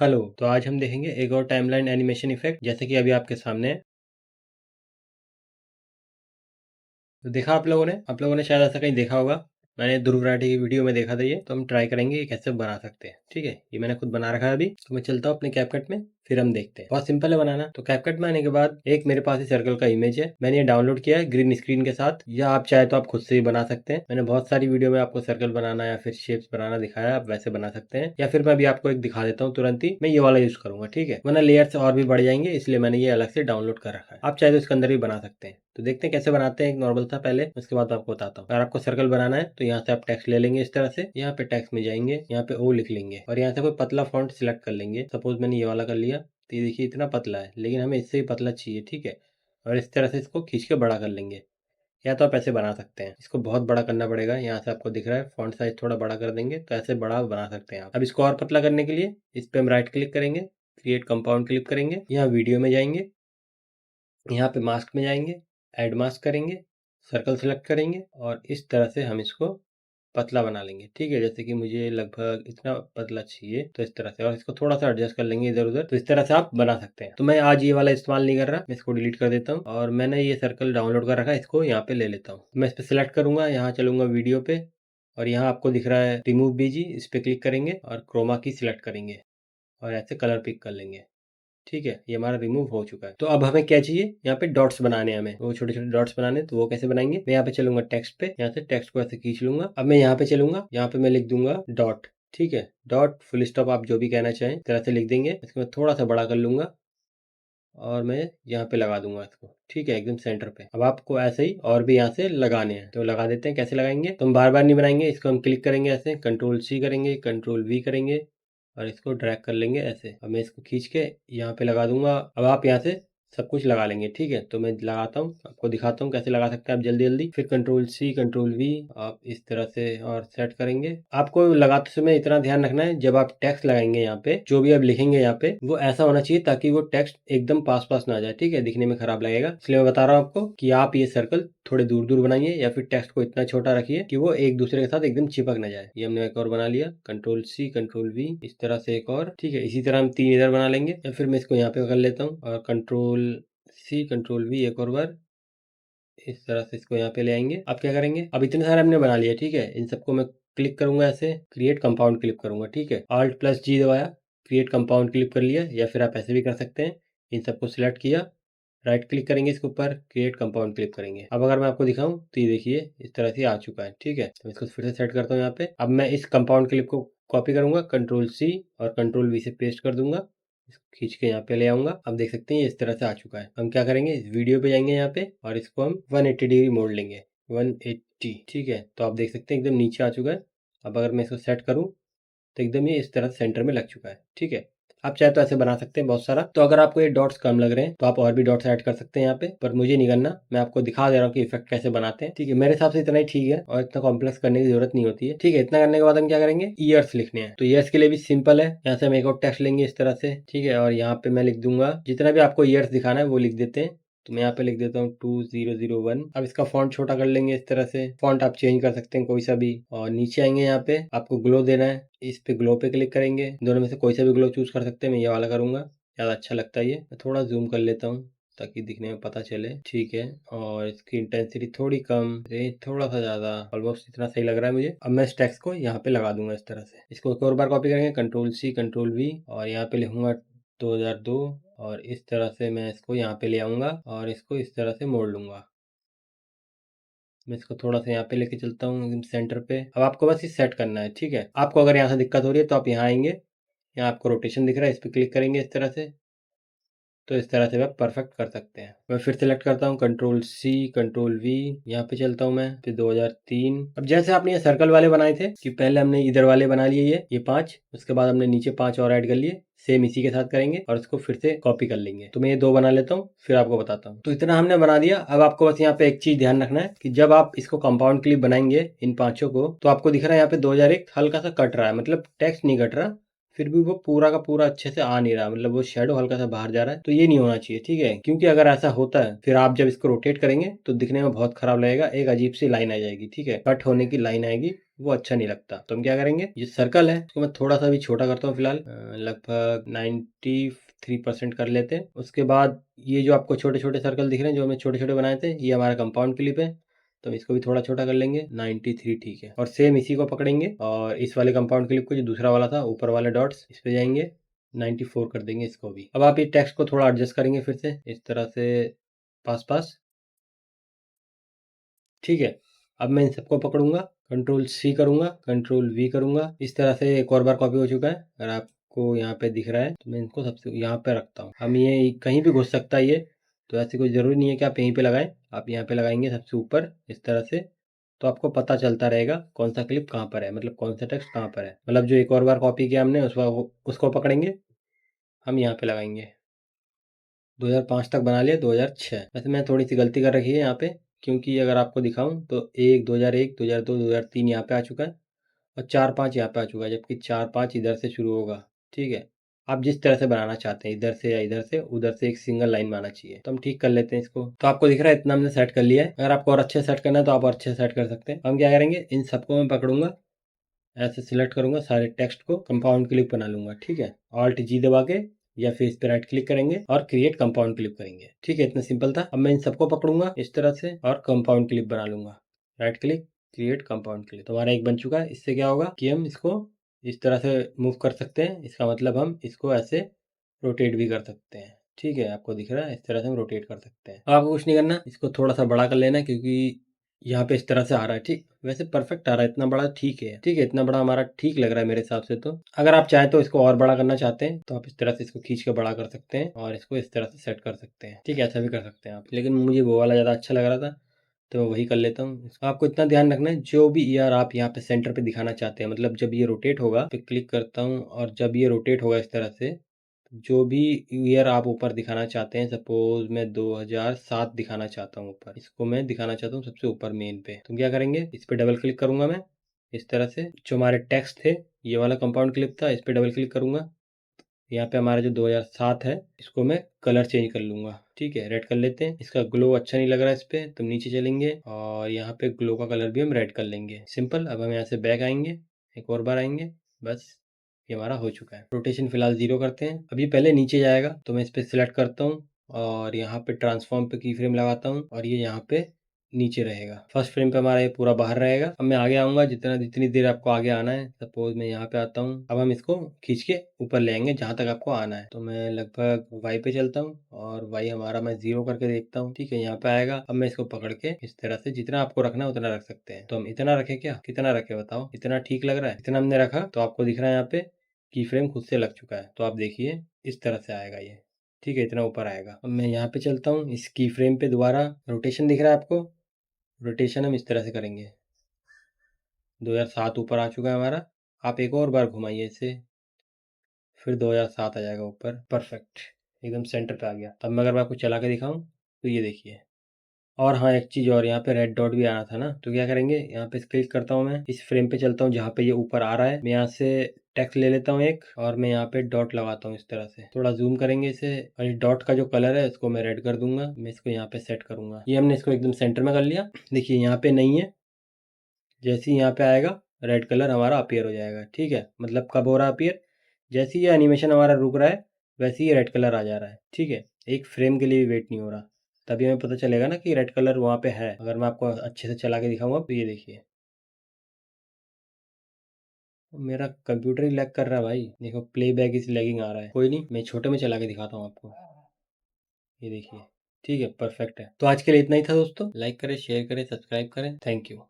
Hello, तो आज हम देखेंगे एक और टाइमलाइन एनिमेशन इफेक्ट जैसे कि अभी आपके सामने है। तो देखा आप लोगों ने शायद ऐसा कहीं देखा होगा। मैंने ध्रुव राठी की वीडियो में देखा था ये, तो हम ट्राई करेंगे कि कैसे बना सकते हैं। ठीक है, ये मैंने खुद बना रखा है अभी। तो मैं चलता हूँ अपने कैपकट में, फिर हम देखते हैं। बहुत सिंपल है बनाना। तो कैपकट में आने के बाद एक मेरे पास ही सर्कल का इमेज है, मैंने ये डाउनलोड किया है ग्रीन स्क्रीन के साथ, या आप चाहे तो आप खुद से ही बना सकते हैं। मैंने बहुत सारी वीडियो में आपको सर्कल बनाना या फिर शेप्स बनाना दिखाया, आप वैसे बना सकते हैं। या फिर मैं अभी आपको एक दिखा देता हूँ तुरंत ही, मैं ये वाला यूज करूंगा। ठीक है, वरना लेयर्स और भी बढ़ जाएंगे, इसलिए मैंने ये अलग से डाउनलोड कर रखा है। आप चाहे तो इसके अंदर भी बना सकते हैं। तो देखते हैं कैसे बनाते हैं। एक नॉर्मल था पहले, उसके बाद मैं आपको बताता हूँ। अगर आपको सर्कल बनाना है तो यहाँ से आप टेक्स्ट ले लेंगे इस तरह से, यहाँ पे टेक्स्ट में जाएंगे, यहाँ पे ओ लिख लेंगे और यहाँ से कोई पतला फॉन्ट सिलेक्ट कर लेंगे। सपोज मैंने ये वाला कर लिया, तो ये देखिए इतना पतला है, लेकिन हमें इससे भी पतला चाहिए। ठीक है, और इस तरह से इसको खींच के बड़ा कर लेंगे। या तो आप ऐसे बना सकते हैं, इसको बहुत बड़ा करना पड़ेगा। यहाँ से आपको दिख रहा है फॉन्ट साइज थोड़ा बड़ा कर देंगे, तो ऐसे बड़ा बना सकते हैं आप। अब इसको और पतला करने के लिए इस पे हम राइट क्लिक करेंगे, क्रिएट कंपाउंड क्लिक करेंगे, यहाँ वीडियो में जाएंगे, यहाँ पे मास्क में जाएंगे, ऐड मास्क करेंगे, सर्कल सेलेक्ट करेंगे और इस तरह से हम इसको पतला बना लेंगे। ठीक है, जैसे कि मुझे लगभग इतना पतला चाहिए, तो इस तरह से, और इसको थोड़ा सा एडजस्ट कर लेंगे इधर उधर। तो इस तरह से आप बना सकते हैं। तो मैं आज ये वाला इस्तेमाल नहीं कर रहा, मैं इसको डिलीट कर देता हूँ और मैंने ये सर्कल डाउनलोड कर रखा है, इसको यहाँ पे ले लेता हूँ। मैं इस पर सिलेक्ट करूंगा, यहाँ चलूंगा वीडियो पे और यहाँ आपको दिख रहा है रिमूव बीजी, इस पे क्लिक करेंगे और क्रोमा की सिलेक्ट करेंगे और ऐसे कलर पिक कर लेंगे। ठीक है, ये हमारा रिमूव हो चुका है। तो अब हमें क्या चाहिए, यहाँ पे डॉट्स बनाने हैं, हमें वो छोटे छोटे डॉट्स बनाने। तो वो कैसे बनाएंगे, मैं यहाँ पे चलूंगा टेक्स्ट पे, यहाँ से टेक्स्ट को ऐसे खींच लूंगा। अब मैं यहाँ पे चलूंगा, यहाँ पे मैं लिख दूंगा डॉट। ठीक है, डॉट फुल स्टॉप आप जो भी कहना चाहें इस तरह से लिख देंगे। इसको मैं थोड़ा सा बड़ा कर लूंगा और मैं यहाँ पे लगा दूंगा इसको। ठीक है, एकदम सेंटर पे। अब आपको ऐसे ही और भी यहाँ से लगाने हैं, तो लगा देते हैं। कैसे लगाएंगे, तो हम बार बार नहीं बनाएंगे, इसको हम क्लिक करेंगे, ऐसे कंट्रोल सी करेंगे, कंट्रोल वी करेंगे और इसको ड्रैग कर लेंगे ऐसे। अब मैं इसको खींच के यहाँ पे लगा दूंगा। अब आप यहाँ से सब कुछ लगा लेंगे। ठीक है, तो मैं लगाता हूँ, आपको दिखाता हूँ कैसे लगा सकते हैं आप जल्दी जल्दी। फिर कंट्रोल सी कंट्रोल वी आप इस तरह से और सेट करेंगे। आपको लगाते समय इतना ध्यान रखना है, जब आप टेक्स्ट लगाएंगे यहाँ पे, जो भी आप लिखेंगे यहाँ पे, वो ऐसा होना चाहिए ताकि वो टेक्स्ट एकदम पास पास ना आ जाए। ठीक है, दिखने में खराब लगेगा। इसलिए मैं बता रहा हूँ आपको कि आप ये सर्कल थोड़े दूर दूर बनाइए या फिर टेक्स्ट को इतना छोटा रखिए कि वो एक दूसरे के साथ एकदम चिपक ना जाए। ये हमने एक और बना लिया, कंट्रोल सी कंट्रोल वी, इस तरह से एक और। ठीक है, इसी तरह हम 3 इधर बना लेंगे, या फिर मैं इसको यहाँ पे कर लेता हूँ और कंट्रोल सी कंट्रोल वी एक और बार, इस तरह से इसको यहाँ पे ले आएंगे। अब क्या करेंगे, अब इतने सारे हमने बना लिए। ठीक है, इन सबको मैं क्लिक करूंगा, ऐसे क्रिएट कंपाउंड क्लिक करूंगा। ठीक है, Alt प्लस G दबाया, क्रिएट कंपाउंड क्लिक कर लिया, या फिर आप ऐसे भी कर सकते हैं। इन सबको सिलेक्ट किया, राइट क्लिक करेंगे इसके ऊपर, क्रिएट कंपाउंड क्लिक करेंगे। अब अगर मैं आपको दिखाऊं तो ये देखिए इस तरह से आ चुका है। ठीक है, तो इसको फिर से सेट करता हूँ यहाँ पे। अब मैं इस कंपाउंड क्लिप को कॉपी करूंगा, कंट्रोल सी और कंट्रोल वी से पेस्ट कर दूंगा, इसको खींच के यहाँ पे ले आऊंगा। अब देख सकते हैं ये इस तरह से आ चुका है। हम क्या करेंगे, इस वीडियो पे जाएंगे यहाँ पे और इसको हम 180 डिग्री मोड़ लेंगे, 180। ठीक है, तो आप देख सकते हैं एकदम नीचे आ चुका है। अब अगर मैं इसको सेट करूँ तो एकदम ये इस तरह सेंटर में लग चुका है। ठीक है, आप चाहे तो ऐसे बना सकते हैं बहुत सारा। तो अगर आपको ये डॉट्स कम लग रहे हैं तो आप और भी डॉट्स ऐड कर सकते हैं यहाँ पे, पर मुझे नहीं करना। मैं आपको दिखा दे रहा हूँ कि इफेक्ट कैसे बनाते हैं। ठीक है, मेरे हिसाब से इतना ही ठीक है और इतना कॉम्प्लेक्स करने की जरूरत नहीं होती है। ठीक है, इतना करने के बाद हम क्या करेंगे, ईयर्स लिखने हैं। तो ईयर्स के लिए भी सिंपल है, यहाँ से हम एक और टेक्स्ट लेंगे इस तरह से। ठीक है, और यहाँ पे मैं लिख दूंगा, जितना भी आपको ईयर्स दिखाना है वो लिख देते हैं। तो मैं यहाँ पे लिख देता हूँ 2001। अब इसका फॉन्ट छोटा कर लेंगे इस तरह से। फॉन्ट आप चेंज कर सकते हैं कोई सा भी। और नीचे आएंगे, यहाँ पे आपको ग्लो देना है, इस पे ग्लो पे क्लिक करेंगे। दोनों में से कोई सा भी ग्लो चूज कर सकते हैं, मैं ये वाला करूंगा, ज़्यादा अच्छा लगता है ये। मैं थोड़ा जूम कर लेता हूँ ताकि दिखने में पता चले। ठीक है, और इसकी इंटेंसिटी थोड़ी कम, रेंज थोड़ा सा ज़्यादा, ऑलमोस्ट इतना सही लग रहा है मुझे। अब मैं इस टेक्स्ट को यहाँ पे लगा दूंगा इस तरह से। इसको एक और बार कॉपी करेंगे, कंट्रोल सी कंट्रोल वी और यहाँ पे लिखूंगा 2002 और इस तरह से मैं इसको यहाँ पे ले आऊंगा और इसको इस तरह से मोड़ लूंगा। मैं इसको थोड़ा सा यहाँ पे लेके चलता हूँ एकदम सेंटर पे। अब आपको बस ये सेट करना है। ठीक है, आपको अगर यहाँ से दिक्कत हो रही है तो आप यहाँ आएंगे, यहाँ आपको रोटेशन दिख रहा है, इस पर क्लिक करेंगे इस तरह से, तो इस तरह से आप परफेक्ट कर सकते हैं। मैं फिर सेलेक्ट करता हूँ, कंट्रोल सी कंट्रोल वी, यहाँ पे चलता हूँ मैं, फिर 2003। अब जैसे आपने ये सर्कल वाले बनाए थे कि पहले हमने इधर वाले बना लिए ये 5, उसके बाद हमने नीचे 5 और ऐड कर लिए, सेम इसी के साथ करेंगे और इसको फिर से कॉपी कर लेंगे। तो मैं ये 2 बना लेता हूँ, फिर आपको बताता हूँ। तो इतना हमने बना दिया। अब आपको बस यहाँ पे एक चीज ध्यान रखना है कि जब आप इसको कंपाउंड क्लिप बनाएंगे इन 5 को, तो आपको दिख रहा है यहाँ पे 2001 हल्का सा कट रहा है, मतलब टेक्स्ट नहीं कट रहा, फिर भी वो पूरा का पूरा अच्छे से आ नहीं रहा, मतलब वो शेडो हल्का सा बाहर जा रहा है। तो ये नहीं होना चाहिए। ठीक है, क्योंकि अगर ऐसा होता है फिर आप जब इसको रोटेट करेंगे तो दिखने में बहुत खराब लगेगा, एक अजीब सी लाइन आ जाएगी। ठीक है, कट होने की लाइन आएगी, वो अच्छा नहीं लगता। तो हम क्या करेंगे, ये सर्कल है इसको मैं थोड़ा सा भी छोटा करता हूँ फिलहाल, लगभग 93% कर लेते हैं। उसके बाद ये जो आपको छोटे छोटे सर्कल दिख रहे हैं जो हमने छोटे छोटे बनाए थे, ये हमारा कंपाउंड क्लिप है, तो हम इसको भी थोड़ा छोटा कर लेंगे। 93 ठीक है। और सेम इसी को पकड़ेंगे और इस वाले कंपाउंड क्लिप को, जो दूसरा वाला था ऊपर वाले डॉट्स, इस पे जाएंगे, 94 कर देंगे इसको भी। अब आप ये टेक्स्ट को थोड़ा एडजस्ट करेंगे फिर से इस तरह से, पास पास, ठीक है। अब मैं इन सबको पकड़ूंगा, कंट्रोल सी करूंगा, कंट्रोल वी करूंगा, इस तरह से एक और बार कॉपी हो चुका है। अगर आपको यहाँ पे दिख रहा है तो मैं इनको सबसे यहाँ पे रखता हूँ। हम ये कहीं भी घुस सकता है ये, तो ऐसी कोई ज़रूरी नहीं है कि आप यहीं पे लगाएं। आप यहाँ पे लगाएंगे सबसे ऊपर इस तरह से, तो आपको पता चलता रहेगा कौन सा क्लिप कहाँ पर है, मतलब कौन सा टेक्स्ट कहाँ पर है। मतलब जो एक और बार कॉपी किया हमने उसको पकड़ेंगे, हम यहाँ पे लगाएंगे। 2005 तक बना लिया, 2006। वैसे मैं थोड़ी सी गलती कर रखी है यहाँ पे, क्योंकि अगर आपको दिखाऊं तो 2001, 2002, 2003 यहाँ पे आ चुका है और 4-5 यहाँ पे आ चुका है, जबकि 4-5 इधर से शुरू होगा। ठीक है, आप जिस तरह से बनाना चाहते हैं, इधर से या इधर से, उधर से एक सिंगल लाइन में आना चाहिए। तो हम ठीक कर लेते हैं इसको। तो आपको दिख रहा है इतना हमने सेट कर लिया है। अगर आपको और अच्छे सेट करना है तो आप और अच्छे सेट कर सकते हैं। हम क्या करेंगे, इन सबको मैं पकड़ूंगा, ऐसे सिलेक्ट करूंगा, सारे टेक्स्ट को कंपाउंड क्लिप बना लूंगा। ठीक है, ऑल्ट जी दबा के या फिर इस पे राइट क्लिक करेंगे और क्रिएट कंपाउंड क्लिप करेंगे। ठीक है, इतना सिंपल था। अब मैं इन सबको पकड़ूंगा इस तरह से और कंपाउंड क्लिप बना लूंगा। Right click, create compound clip, तो हमारा एक बन चुका है। इससे क्या होगा कि हम इसको इस तरह से मूव कर सकते हैं। इसका मतलब हम इसको ऐसे रोटेट भी कर सकते हैं। ठीक है, आपको दिख रहा है, इस तरह से हम रोटेट कर सकते हैं। अब आपको कुछ नहीं करना, इसको थोड़ा सा बड़ा कर लेना है, क्योंकि यहाँ पे इस तरह से आ रहा है। ठीक, वैसे परफेक्ट आ रहा है, इतना बड़ा ठीक है। ठीक है, इतना बड़ा हमारा ठीक लग रहा है मेरे हिसाब से। तो अगर आप चाहें तो इसको और बड़ा करना चाहते हैं तो आप इस तरह से इसको खींच के बड़ा कर सकते हैं और इसको इस तरह से सेट कर सकते हैं। ठीक है, ऐसा भी कर सकते हैं आप, लेकिन मुझे वो वाला ज़्यादा अच्छा लग रहा था तो वही कर लेता हूँ। आपको इतना ध्यान रखना है, जो भी ईयर आप यहाँ पे सेंटर पे दिखाना चाहते हैं, मतलब जब ये रोटेट होगा, पे क्लिक करता हूँ और जब ये रोटेट होगा इस तरह से, जो भी ईयर आप ऊपर दिखाना चाहते हैं, सपोज मैं 2007 दिखाना चाहता हूँ ऊपर, इसको मैं दिखाना चाहता हूँ सबसे ऊपर मेन पे, तो क्या करेंगे, इस पे डबल क्लिक करूंगा मैं इस तरह से। जो हमारे टेक्स्ट थे, ये वाला कंपाउंड क्लिप था, इस पे डबल क्लिक करूंगा। यहाँ पे हमारा जो 2007 है, इसको मैं कलर चेंज कर लूंगा। ठीक है, रेड कर लेते हैं। इसका ग्लो अच्छा नहीं लग रहा है इस पे, तो नीचे चलेंगे और यहाँ पे ग्लो का कलर भी हम रेड कर लेंगे। सिंपल। अब हम यहाँ से बैक आएंगे, एक और बार आएंगे, बस ये हमारा हो चुका है। रोटेशन फिलहाल 0 करते हैं। अभी पहले नीचे जाएगा तो मैं इस पे सिलेक्ट करता हूँ और यहाँ पे ट्रांसफॉर्म पे की फ्रेम लगाता हूँ और ये यहाँ पे नीचे रहेगा। फर्स्ट फ्रेम पे हमारा ये पूरा बाहर रहेगा। अब मैं आगे आऊंगा, जितनी देर आपको आगे आना है। सपोज मैं यहाँ पे आता हूँ, अब हम इसको खींच के ऊपर ले आएंगे जहाँ तक आपको आना है। तो मैं लगभग वाई पे चलता हूँ और वाई हमारा मैं 0 करके देखता हूँ। ठीक है, यहाँ पे आएगा। अब मैं इसको पकड़ के इस तरह से जितना आपको रखना है उतना रख सकते हैं। तो हम इतना रखे, क्या कितना रखे बताओ, इतना ठीक लग रहा है? इतना हमने रखा तो आपको दिख रहा है यहाँ पे की फ्रेम खुद से लग चुका है। तो आप देखिए इस तरह से आएगा ये। ठीक है, इतना ऊपर आएगा। अब मैं यहाँ पे चलता हूँ, इस की फ्रेम पे दोबारा रोटेशन दिख रहा है आपको, रोटेशन हम इस तरह से करेंगे। 2007 ऊपर आ चुका है हमारा। आप एक और बार घुमाइए इसे, फिर 2007 आ जाएगा ऊपर। परफेक्ट, एकदम सेंटर पे आ गया। तब मैं अगर मैं आपको चला के दिखाऊं तो ये देखिए। और हाँ, एक चीज़ और, यहाँ पे रेड डॉट भी आना था ना, तो क्या करेंगे, यहाँ पे क्लिक करता हूँ, मैं इस फ्रेम पे चलता हूँ जहाँ पे ये ऊपर आ रहा है। मैं यहाँ से टेक्स्ट ले लेता हूँ एक और मैं यहाँ पे डॉट लगाता हूँ इस तरह से। थोड़ा जूम करेंगे इसे और इस डॉट का जो कलर है इसको मैं रेड कर दूंगा। मैं इसको यहाँ पे सेट करूंगा। ये हमने इसको एकदम सेंटर में कर लिया। देखिए यहाँ पे नहीं है, जैसे ही यहाँ पे आएगा रेड कलर हमारा अपीयर हो जाएगा। ठीक है, मतलब कब हो रहा है अपीयर, जैसे ही ये एनिमेशन हमारा रुक रहा है वैसे ही रेड कलर आ जा रहा है। ठीक है, एक फ्रेम के लिए भी वेट नहीं हो रहा, तभी हमें पता चलेगा ना कि रेड कलर वहाँ पे है। अगर मैं आपको अच्छे से चला के दिखाऊंगा तो ये देखिए, मेरा कंप्यूटर ही लैग कर रहा है भाई। देखो, प्ले बैक इज लैगिंग आ रहा है। कोई नहीं, मैं छोटे में चला के दिखाता हूँ आपको। ये देखिए, ठीक है, परफेक्ट है। तो आज के लिए इतना ही था दोस्तों। लाइक करें, शेयर करें, सब्सक्राइब करें। Thank you.